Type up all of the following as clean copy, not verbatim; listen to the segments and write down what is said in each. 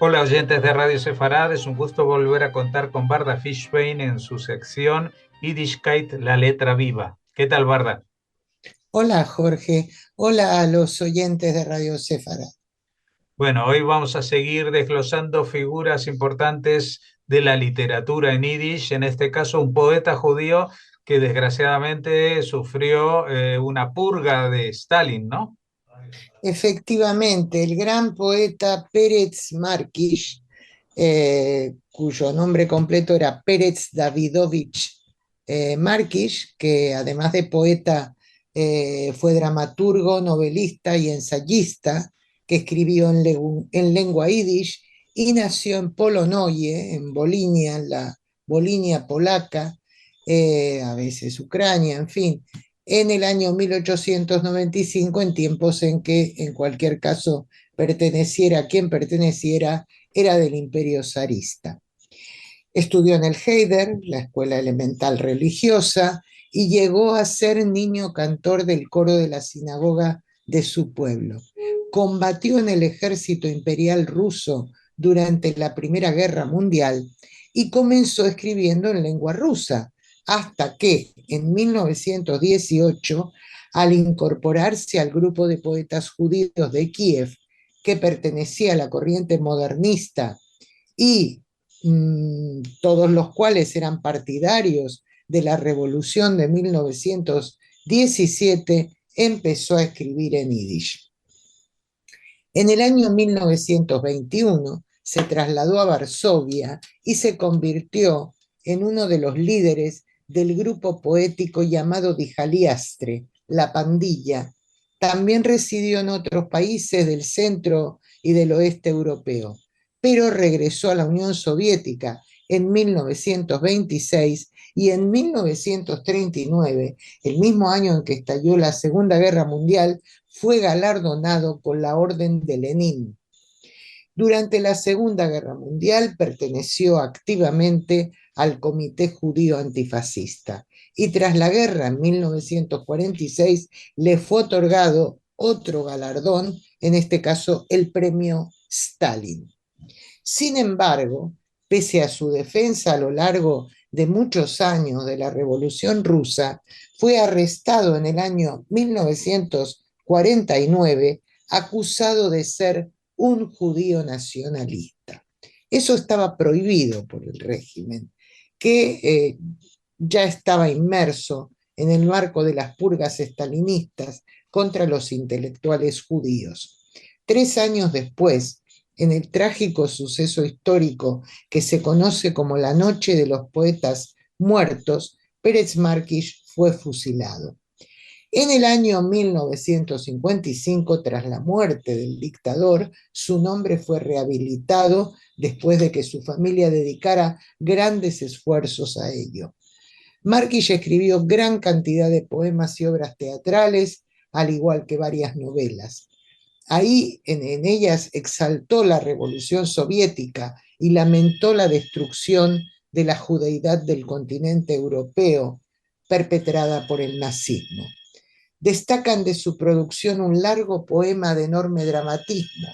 Hola oyentes de Radio Sefarad, es un gusto volver a contar con Barda Fishbein en su sección Yiddishkeit, la letra viva. ¿Qué tal, Barda? Hola Jorge, hola a los oyentes de Radio Céfara. Bueno, hoy vamos a seguir desglosando figuras importantes de la literatura en Yiddish, en este caso un poeta judío que desgraciadamente sufrió una purga de Stalin, ¿no? Efectivamente, el gran poeta Pérez Márquez, cuyo nombre completo era Pérez Davidovich Márquez, que además de poeta fue dramaturgo, novelista y ensayista, que escribió en lengua yiddish y nació en Polonoye, en Volinia, en la Volinia polaca, a veces Ucrania, en fin, en el año 1895, en tiempos en que, en cualquier caso, perteneciera a quien perteneciera, era del imperio zarista. Estudió en el Heider, la escuela elemental religiosa, y llegó a ser niño cantor del coro de la sinagoga de su pueblo. Combatió en el ejército imperial ruso durante la Primera Guerra Mundial y comenzó escribiendo en lengua rusa, hasta que en 1918, al incorporarse al grupo de poetas judíos de Kiev, que pertenecía a la corriente modernista y todos los cuales eran partidarios de la revolución de 1917, empezó a escribir en yiddish. En el año 1921 se trasladó a Varsovia y se convirtió en uno de los líderes del grupo poético llamado Dijaliastre, La Pandilla. También residió en otros países del centro y del oeste europeo, pero regresó a la Unión Soviética en 1926 y en 1939, el mismo año en que estalló la Segunda Guerra Mundial, fue galardonado con la Orden de Lenin. Durante la Segunda Guerra Mundial perteneció activamente al Comité Judío Antifascista y tras la guerra en 1946 le fue otorgado otro galardón, en este caso el premio Stalin. Sin embargo, pese a su defensa a lo largo de muchos años de la Revolución Rusa, fue arrestado en el año 1949 acusado de ser un judío nacionalista. Eso estaba prohibido por el régimen, que ya estaba inmerso en el marco de las purgas estalinistas contra los intelectuales judíos. 3 años después, en el trágico suceso histórico que se conoce como la Noche de los Poetas Muertos, Pérez Márquez fue fusilado. En el año 1955, tras la muerte del dictador, su nombre fue rehabilitado después de que su familia dedicara grandes esfuerzos a ello. Márquez escribió gran cantidad de poemas y obras teatrales, al igual que varias novelas. Ahí en ellas exaltó la revolución soviética y lamentó la destrucción de la judeidad del continente europeo perpetrada por el nazismo. Destacan de su producción un largo poema de enorme dramatismo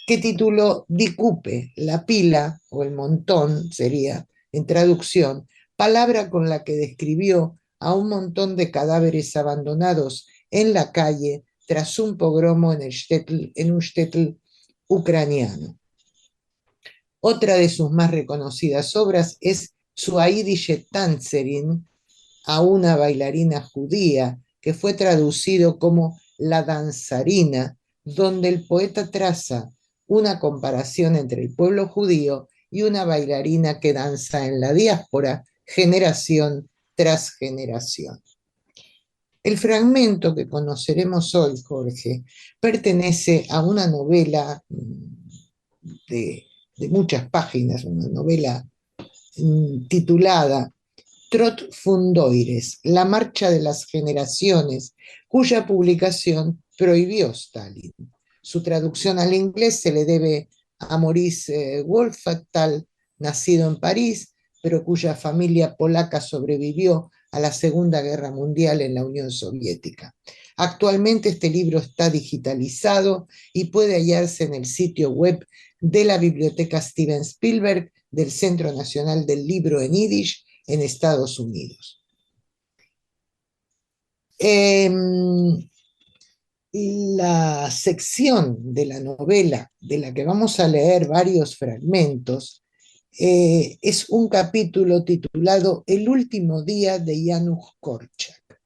que tituló Dicupe, la pila o el montón sería en traducción, palabra con la que describió a un montón de cadáveres abandonados en la calle tras un pogromo en un shtetl ucraniano. Otra de sus más reconocidas obras es su Aidische Tanzerin, a una bailarina judía, que fue traducido como La danzarina, donde el poeta traza una comparación entre el pueblo judío y una bailarina que danza en la diáspora generación tras generación. El fragmento que conoceremos hoy, Jorge, pertenece a una novela de muchas páginas, una novela titulada Trot Fundoires, La Marcha de las Generaciones, cuya publicación prohibió Stalin. Su traducción al inglés se le debe a Maurice Wolfachtal, nacido en París, pero cuya familia polaca sobrevivió a la Segunda Guerra Mundial en la Unión Soviética. Actualmente este libro está digitalizado y puede hallarse en el sitio web de la Biblioteca Steven Spielberg del Centro Nacional del Libro en Yiddish en Estados Unidos. La sección de la novela de la que vamos a leer varios fragmentos es un capítulo titulado El último día de Janusz Korczak.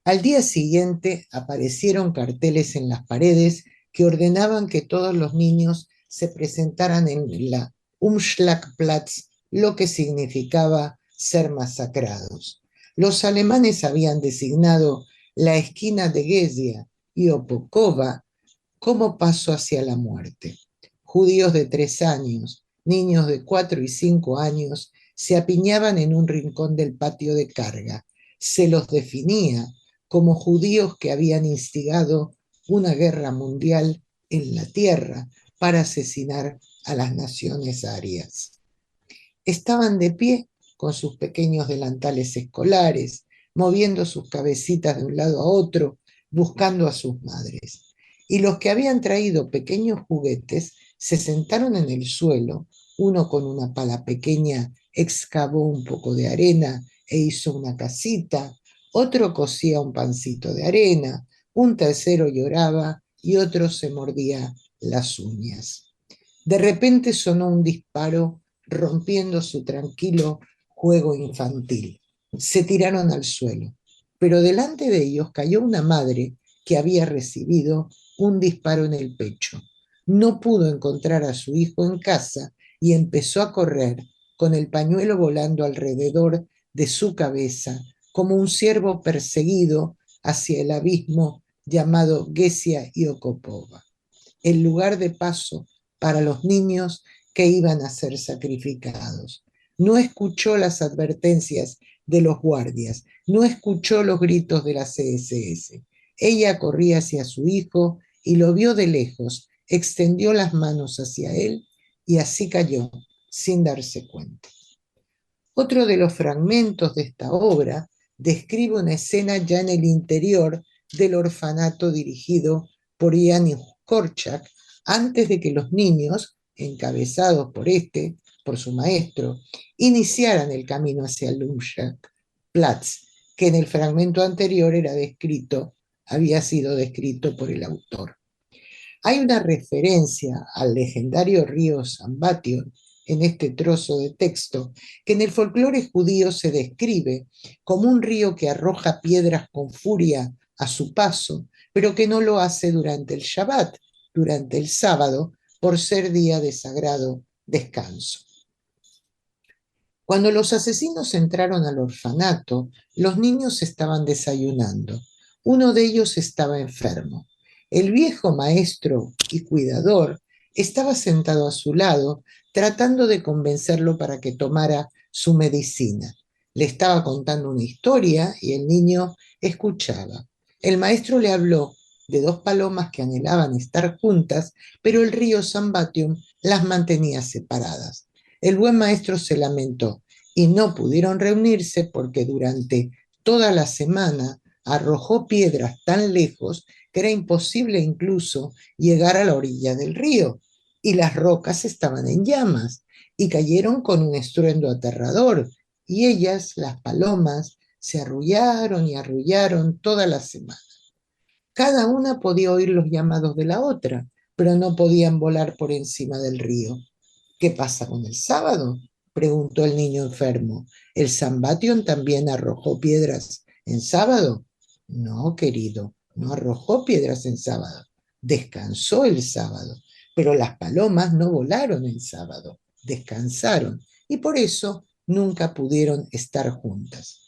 Al día siguiente aparecieron carteles en las paredes que ordenaban que todos los niños se presentaran en la Umschlagplatz, lo que significaba ser masacrados. Los alemanes habían designado la esquina de Gesia y Opokova como paso hacia la muerte. Judíos de 3 años, niños de 4 y 5 años se apiñaban en un rincón del patio de carga. Se los definía como judíos que habían instigado una guerra mundial en la tierra para asesinar a las naciones arias. Estaban de pie con sus pequeños delantales escolares, moviendo sus cabecitas de un lado a otro, buscando a sus madres. Y los que habían traído pequeños juguetes se sentaron en el suelo, uno con una pala pequeña excavó un poco de arena e hizo una casita, otro cosía un pancito de arena, un tercero lloraba y otro se mordía las uñas. De repente sonó un disparo rompiendo su tranquilo juego infantil. Se tiraron al suelo, pero delante de ellos cayó una madre que había recibido un disparo en el pecho. No pudo encontrar a su hijo en casa y empezó a correr con el pañuelo volando alrededor de su cabeza como un ciervo perseguido hacia el abismo llamado Gesia y Okopova, el lugar de paso para los niños que iban a ser sacrificados. No escuchó las advertencias de los guardias, no escuchó los gritos de la CSS. Ella corría hacia su hijo y lo vio de lejos, extendió las manos hacia él y así cayó sin darse cuenta. Otro de los fragmentos de esta obra describe una escena ya en el interior del orfanato dirigido por Janusz Korczak, antes de que los niños, encabezados por su maestro, iniciaran el camino hacia el Umschlagplatz, que en el fragmento anterior había sido descrito por el autor. Hay una referencia al legendario río Sambation en este trozo de texto, que en el folclore judío se describe como un río que arroja piedras con furia a su paso, pero que no lo hace durante el Shabbat, durante el sábado, por ser día de sagrado descanso. Cuando los asesinos entraron al orfanato, los niños estaban desayunando. Uno de ellos estaba enfermo. El viejo maestro y cuidador estaba sentado a su lado, tratando de convencerlo para que tomara su medicina. Le estaba contando una historia y el niño escuchaba. El maestro le habló de 2 palomas que anhelaban estar juntas, pero el río Sambation las mantenía separadas. El buen maestro se lamentó y no pudieron reunirse porque durante toda la semana arrojó piedras tan lejos que era imposible incluso llegar a la orilla del río, y las rocas estaban en llamas y cayeron con un estruendo aterrador, y ellas, las palomas, se arrullaron y arrullaron toda la semana. Cada una podía oír los llamados de la otra, pero no podían volar por encima del río. ¿Qué pasa con el sábado?, preguntó el niño enfermo. ¿El Sambation también arrojó piedras en sábado? No, querido, no arrojó piedras en sábado. Descansó el sábado, pero las palomas no volaron el sábado, descansaron, y por eso nunca pudieron estar juntas.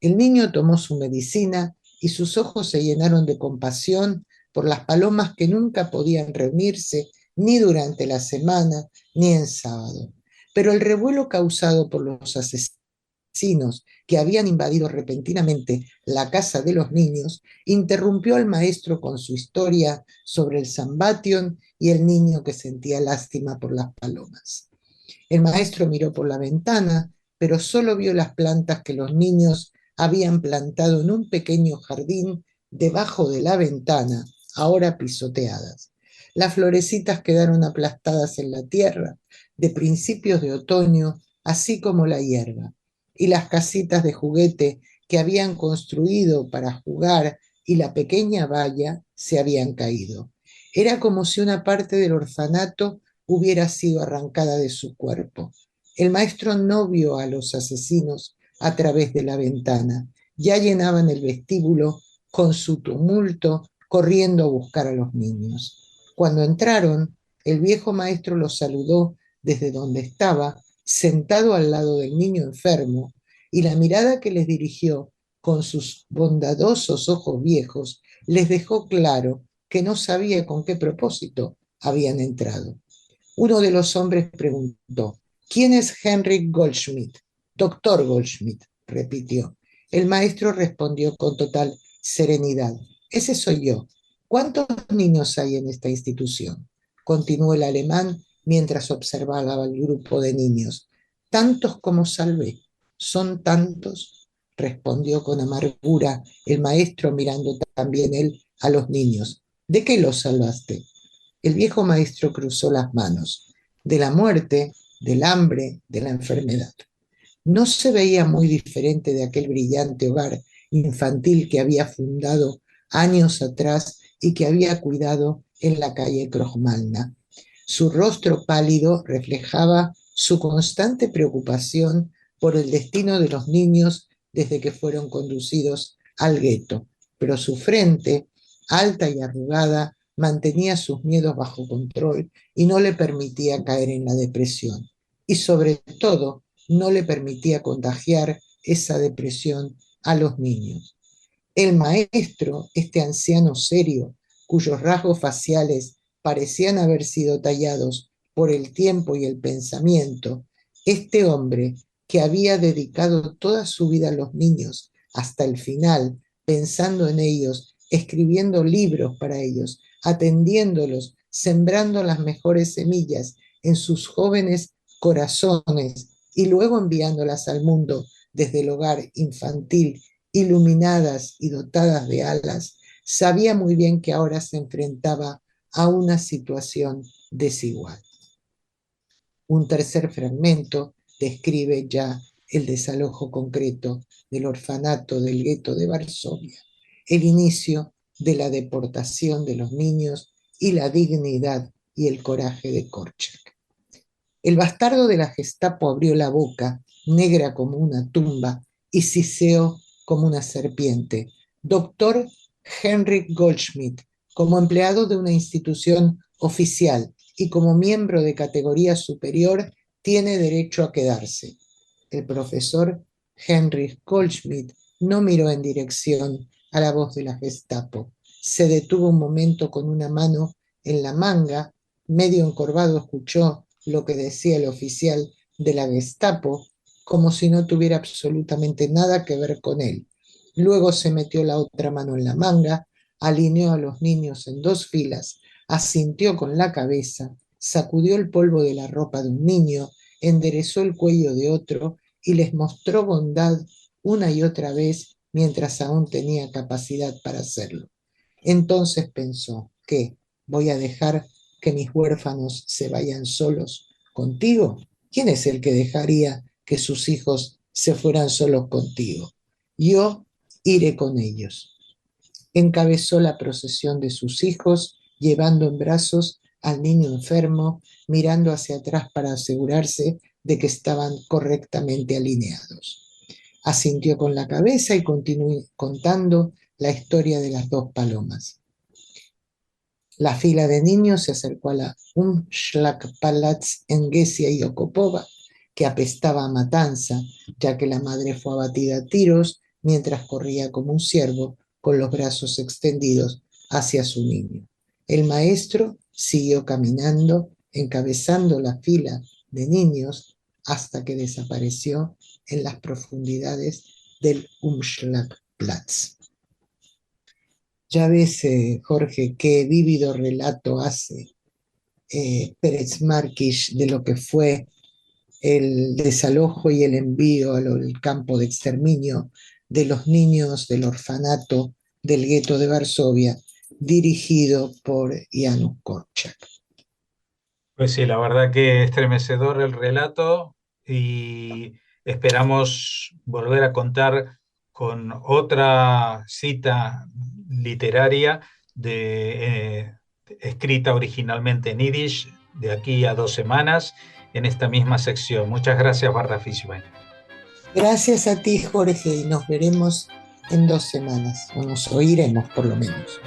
El niño tomó su medicina y sus ojos se llenaron de compasión por las palomas que nunca podían reunirse ni durante la semana ni en sábado. Pero el revuelo causado por los asesinos que habían invadido repentinamente la casa de los niños interrumpió al maestro con su historia sobre el Sambation y el niño que sentía lástima por las palomas. El maestro miró por la ventana pero solo vio las plantas que los niños habían plantado en un pequeño jardín debajo de la ventana, ahora pisoteadas. Las florecitas quedaron aplastadas en la tierra de principios de otoño, así como la hierba, y las casitas de juguete que habían construido para jugar y la pequeña valla se habían caído. Era como si una parte del orfanato hubiera sido arrancada de su cuerpo. El maestro no vio a los asesinos a través de la ventana. Ya llenaban el vestíbulo con su tumulto, corriendo a buscar a los niños. Cuando entraron, el viejo maestro los saludó desde donde estaba, sentado al lado del niño enfermo, y la mirada que les dirigió con sus bondadosos ojos viejos les dejó claro que no sabía con qué propósito habían entrado. Uno de los hombres preguntó: ¿Quién es Henry Goldschmidt? Doctor Goldschmidt, repitió. El maestro respondió con total serenidad: Ese soy yo. ¿Cuántos niños hay en esta institución? Continuó el alemán mientras observaba al grupo de niños. Tantos como salvé. ¿Son tantos? Respondió con amargura el maestro, mirando también él a los niños. ¿De qué los salvaste? El viejo maestro cruzó las manos. De la muerte, del hambre, de la enfermedad. No se veía muy diferente de aquel brillante hogar infantil que había fundado años atrás y que había cuidado en la calle Krojmalna. Su rostro pálido reflejaba su constante preocupación por el destino de los niños desde que fueron conducidos al gueto, pero su frente, alta y arrugada, mantenía sus miedos bajo control y no le permitía caer en la depresión. Y sobre todo, no le permitía contagiar esa depresión a los niños. El maestro, este anciano serio, cuyos rasgos faciales parecían haber sido tallados por el tiempo y el pensamiento, este hombre que había dedicado toda su vida a los niños hasta el final, pensando en ellos, escribiendo libros para ellos, atendiéndolos, sembrando las mejores semillas en sus jóvenes corazones y luego enviándolas al mundo desde el hogar infantil, iluminadas y dotadas de alas, sabía muy bien que ahora se enfrentaba a una situación desigual. Un tercer fragmento describe ya el desalojo concreto del orfanato del gueto de Varsovia, el inicio de la deportación de los niños y la dignidad y el coraje de Korczak. El bastardo de la Gestapo abrió la boca, negra como una tumba, y siseó como una serpiente. Doctor Henry Goldschmidt, como empleado de una institución oficial y como miembro de categoría superior, tiene derecho a quedarse. El profesor Henry Goldschmidt no miró en dirección a la voz de la Gestapo. Se detuvo un momento con una mano en la manga, medio encorvado escuchó lo que decía el oficial de la Gestapo, como si no tuviera absolutamente nada que ver con él. Luego se metió la otra mano en la manga, alineó a los niños en dos filas, asintió con la cabeza, sacudió el polvo de la ropa de un niño, enderezó el cuello de otro y les mostró bondad una y otra vez mientras aún tenía capacidad para hacerlo. Entonces pensó: ¿qué? ¿Voy a dejar que mis huérfanos se vayan solos contigo? ¿Quién es el que dejaría que sus hijos se fueran solos contigo? Yo iré con ellos. Encabezó la procesión de sus hijos, llevando en brazos al niño enfermo, mirando hacia atrás para asegurarse de que estaban correctamente alineados. Asintió con la cabeza y continuó contando la historia de las dos palomas. La fila de niños se acercó a la Umschlagplatz en Gesia y Okopova, que apestaba a matanza, ya que la madre fue abatida a tiros mientras corría como un ciervo con los brazos extendidos hacia su niño. El maestro siguió caminando, encabezando la fila de niños hasta que desapareció en las profundidades del Umschlagplatz. Ya ves, Jorge, qué vívido relato hace Pérez Márquez de lo que fue el desalojo y el envío al campo de exterminio de los niños del orfanato del gueto de Varsovia, dirigido por Janusz Korczak. Pues sí, la verdad que estremecedor el relato y esperamos volver a contar con otra cita literaria escrita originalmente en Yiddish de aquí a 2 semanas en esta misma sección. Muchas gracias, Barda Fishbein. Gracias a ti, Jorge, y nos veremos en 2 semanas, o nos oiremos por lo menos.